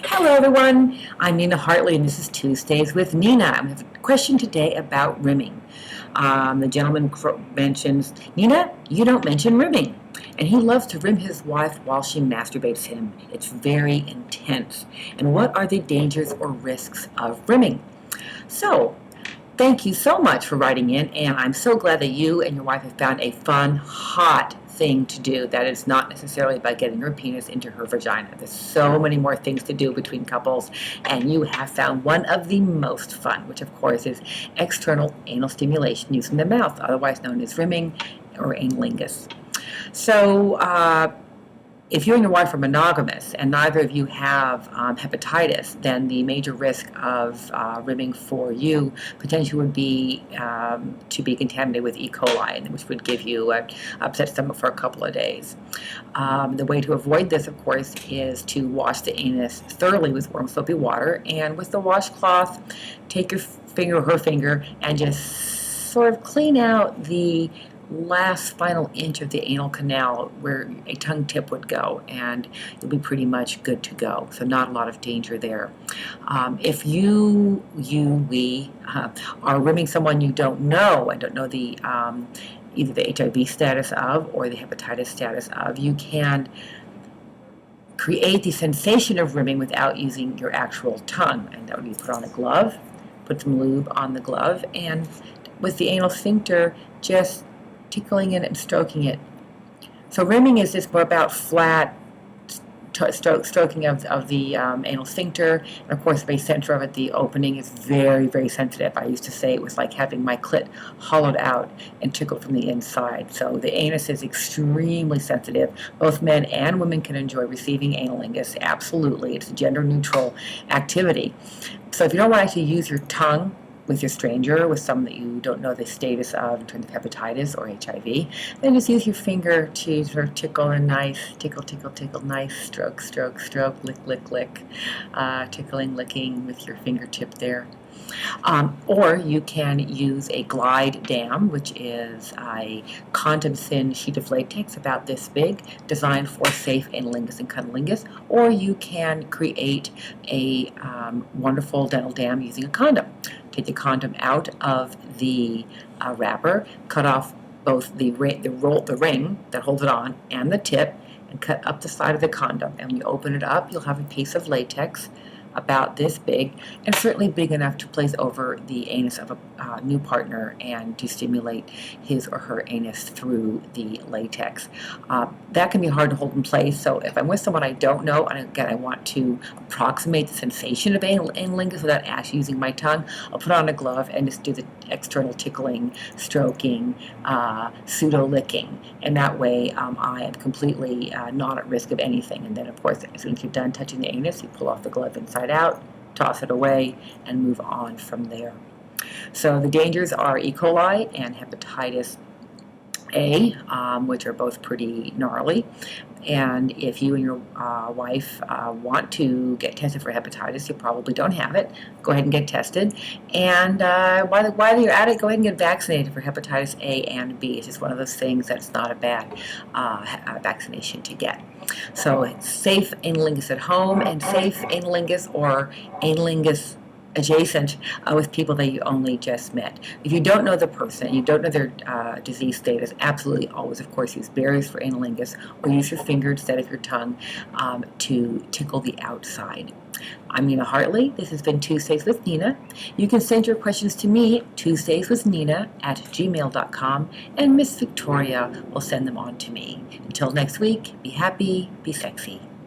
Hello, everyone. I'm Nina Hartley, and this is Tuesdays with Nina. I have a question today about rimming. The gentleman mentions, Nina, you don't mention rimming. And he loves to rim his wife while she masturbates him. It's very intense. And what are the dangers or risks of rimming? So, thank you so much for writing in, and I'm so glad that you and your wife have found a fun, hot thing to do that is not necessarily by getting your penis into her vagina. There's so many more things to do between couples, and you have found one of the most fun, which of course is external anal stimulation using the mouth, otherwise known as rimming or analingus. So, if you and your wife are monogamous and neither of you have hepatitis, then the major risk of rimming for you potentially would be to be contaminated with E. coli, which would give you an upset stomach for a couple of days. The way to avoid this, of course, is to wash the anus thoroughly with warm soapy water, and with the washcloth, take your finger or her finger and just sort of clean out the last final inch of the anal canal where a tongue tip would go, and you'll be pretty much good to go. So not a lot of danger there. If we are rimming someone you don't know and don't know the either the HIV status of or the hepatitis status of, you can create the sensation of rimming without using your actual tongue, and that would be put on a glove, put some lube on the glove, and with the anal sphincter just tickling it and stroking it. So rimming is just more about flat stroking of the anal sphincter, and of course the very center of it, the opening, is very, very sensitive. I used to say it was like having my clit hollowed out and tickled from the inside. So the anus is extremely sensitive. Both men and women can enjoy receiving analingus. Absolutely, it's a gender-neutral activity. So if you don't want to actually use your tongue with your stranger, with someone that you don't know the status of in terms of hepatitis or HIV, then just use your finger to sort of tickle a nice, tickle, nice, stroke, lick, tickling, licking with your fingertip there. Or you can use a glide dam, which is a condom-thin sheet of latex about this big, designed for safe analingus and cunnilingus. Or you can create a wonderful dental dam using a condom. Take the condom out of the wrapper, cut off both the ring that holds it on and the tip, and cut up the side of the condom. And when you open it up, you'll have a piece of latex about this big, and certainly big enough to place over the anus of a new partner and to stimulate his or her anus through the latex. That can be hard to hold in place, so if I'm with someone I don't know, and again I want to approximate the sensation of analingus without actually using my tongue, I'll put on a glove and just do the external tickling, stroking, pseudo-licking, and that way I am completely not at risk of anything. And then of course, as soon as you're done touching the anus, you pull off the glove inside out, toss it away, and move on from there. So the dangers are E. coli and hepatitis A, which are both pretty gnarly. And if you and your wife want to get tested for hepatitis, you probably don't have it, go ahead and get tested. And while you're at it, go ahead and get vaccinated for hepatitis A and B. It's just one of those things that's not a bad vaccination to get. So it's safe analingus at home and safe analingus or analingus adjacent with people that you only just met. If you don't know the person, you don't know their disease status, absolutely always, of course, use barriers for analingus, or use your finger instead of your tongue to tickle the outside. I'm Nina Hartley. This has been Tuesdays with Nina. You can send your questions to me, tuesdayswithnina@gmail.com, and Miss Victoria will send them on to me. Until next week, be happy, be sexy.